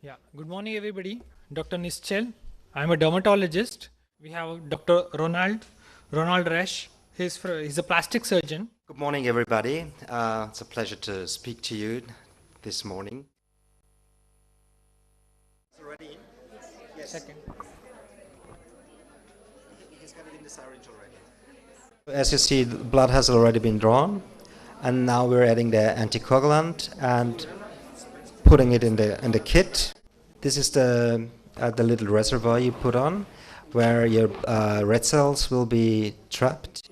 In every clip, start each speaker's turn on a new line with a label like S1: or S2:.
S1: Yeah, good morning, everybody. Dr. Nischel. I'm a dermatologist. We have Dr. Ronald Resch. He's a plastic surgeon.
S2: Good morning, everybody. It's a pleasure to speak to you this morning. It's already in? Yes.
S1: Second.
S2: He's got it in the syringe already. As you see, the blood has already been drawn, and now we're adding the anticoagulant and putting it in the kit. This is the little reservoir you put on, where your red cells will be trapped.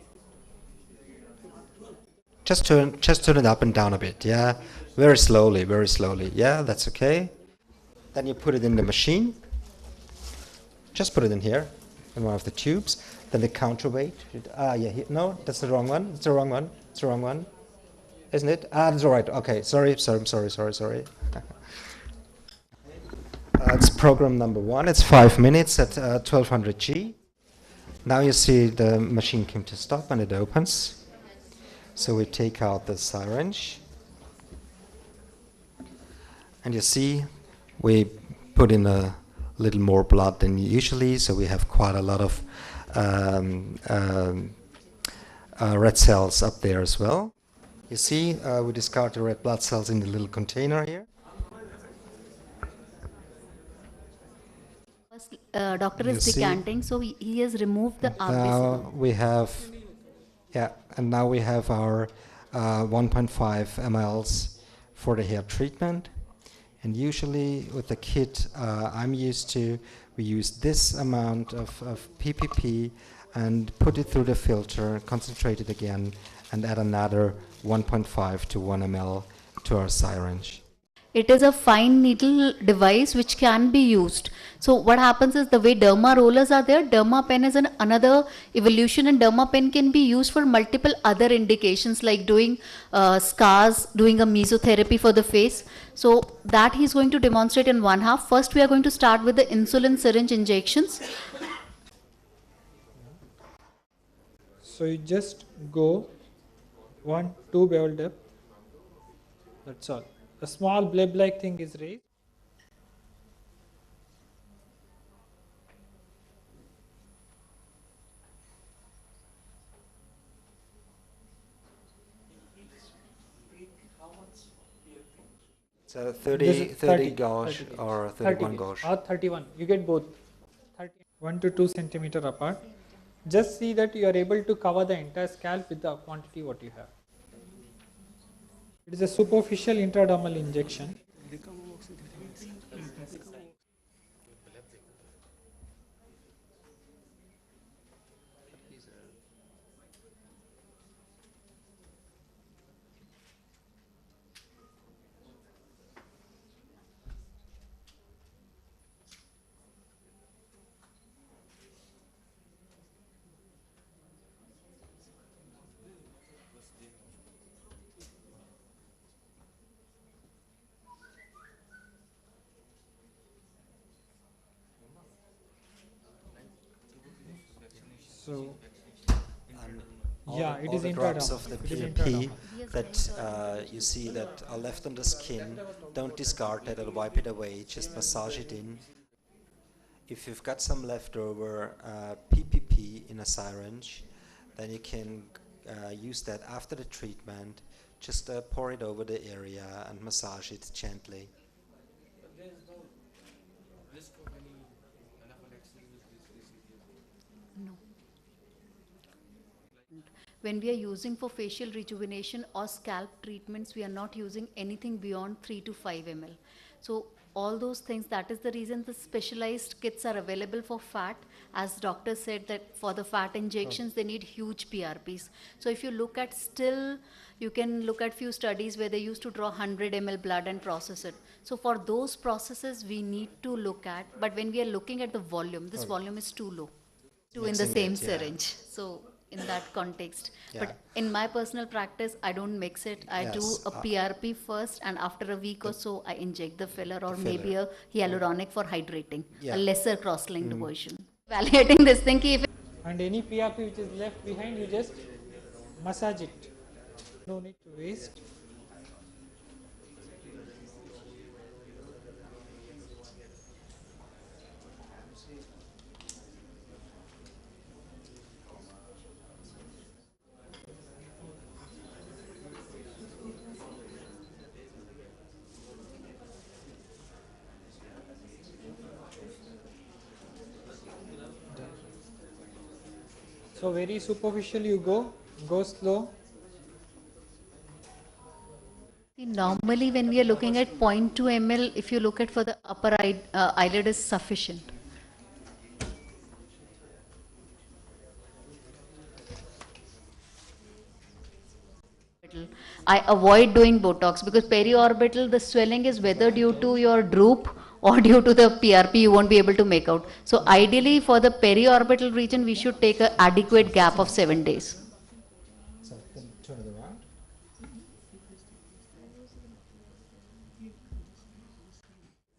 S2: Just turn it up and down a bit, yeah. Very slowly, very slowly. Yeah, that's okay. Then you put it in the machine. Just put it in here, in one of the tubes. Then the counterweight. No, that's the wrong one. It's the wrong one. It's the wrong one, isn't it? That's all right. Okay, sorry. It's program number 1. It's 5 minutes at 1200 G. Now you see the machine came to stop and it opens. So we take out the syringe. And you see we put in a little more blood than usually, so we have quite a lot of red cells up there as well. You see, we discard the red blood cells in the little container here.
S3: Doctor
S2: You
S3: is
S2: see,
S3: decanting, so he has removed the
S2: now we have, and now we have our 1.5 mLs for the hair treatment. And usually with the kit I'm used to, we use this amount of PPP and put it through the filter, concentrate it again, and add another 1.5 to 1 ml to our syringe.
S3: It is a fine needle device which can be used. So what happens is the way derma rollers are there, derma pen is another evolution, and derma pen can be used for multiple other indications like doing scars, doing a mesotherapy for the face. So that he's going to demonstrate in one half. First we are going to start with the insulin syringe injections.
S1: So you just go 1-2 bevel depth. That's all. A small bleb-like thing is raised.
S2: So
S1: This
S2: 30
S1: is
S2: 30 gauge
S1: 30
S2: or
S1: 30
S2: 31
S1: gauge
S2: gauge.
S1: or 31. You get both. 1 to 2 centimeter apart. Just see that you are able to cover the entire scalp with the quantity what you have. It is a superficial intradermal injection. So yeah, it
S2: all
S1: is
S2: the drops
S1: intradermal.
S2: of the
S1: It is
S2: PRP
S1: intradermal.
S2: that you see that are left on the skin, don't discard that or wipe it away, just massage it in. If you've got some leftover PPP in a syringe, then you can use that after the treatment, just pour it over the area and massage it gently.
S3: No. When we are using for facial rejuvenation or scalp treatments, we are not using anything beyond 3 to 5 ml. So all those things, that is the reason the specialized kits are available for fat. As doctor said that for the fat injections, they need huge PRPs. So if you look at still, you can look at few studies where they used to draw 100 ml blood and process it. So for those processes, we need to look at, but when we are looking at the volume, this volume is too low to in the
S2: Mixing
S3: same
S2: it, yeah.
S3: syringe. So in that context,
S2: Yeah.
S3: but in my personal practice, I don't mix it. I do
S2: Yes,
S3: a PRP first, and after a week or so, I inject the filler or
S2: filler.
S3: maybe a hyaluronic for hydrating,
S2: Yeah.
S3: a lesser cross-linked version. Evaluating this thing, ki if
S1: And any PRP which is left behind, you just massage it. No need to waste. So very superficial you go slow.
S3: See, normally when we are looking at 0.2 ml, if you look at for the upper eyelid is sufficient. I avoid doing Botox because periorbital, the swelling is whether due to your droop or due to the PRP, you won't be able to make out. So ideally for the periorbital region, we should take an adequate gap of 7 days.
S2: So then turn it around.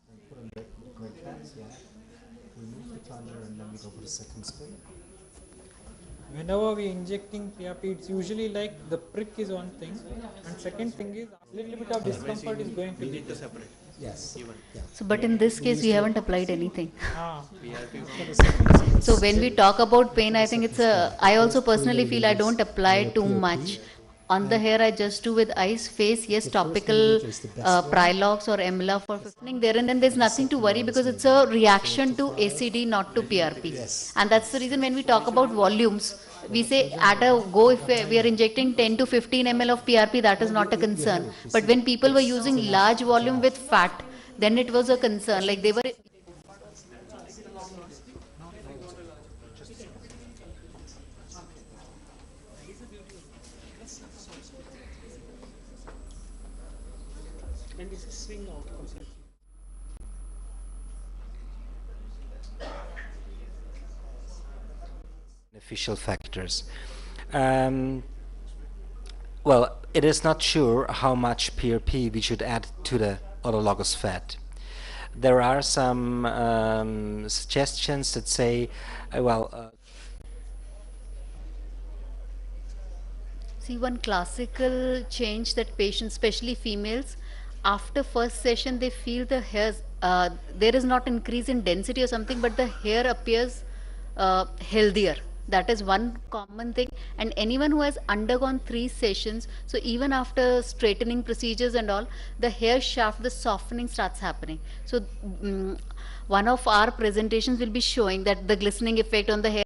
S2: And put on the great hands, yeah. Remove the plunger and then we go for the second spin.
S1: Whenever we injecting PRP, it's usually like the prick is one thing, and second thing is a little bit of discomfort is going to be there.
S2: Yes. Yeah.
S3: So, but in this case, we haven't applied anything.
S1: Ah,
S3: So when we talk about pain, I think I also personally feel I don't apply too much. On the hair, I just do with ice, face, yes, topical Prilox or Emla for 15 there, and then there's nothing to worry because it's a reaction to ACD, not to PRP.
S2: Yes.
S3: And that's the reason when we talk about volumes, we say at a go, if we are injecting 10 to 15 ml of PRP, that is not a concern. But when people were using large volume with fat, then it was a concern. Like they were.
S2: Beneficial factors. Well, it is not sure how much PRP we should add to the autologous fat. There are some suggestions that say,
S3: See, one classical change that patients, especially females, after first session, they feel the hairs, there is not increase in density or something, but the hair appears healthier. That is one common thing. And anyone who has undergone 3 sessions, so even after straightening procedures and all, the hair shaft, the softening starts happening. So one of our presentations will be showing that the glistening effect on the hair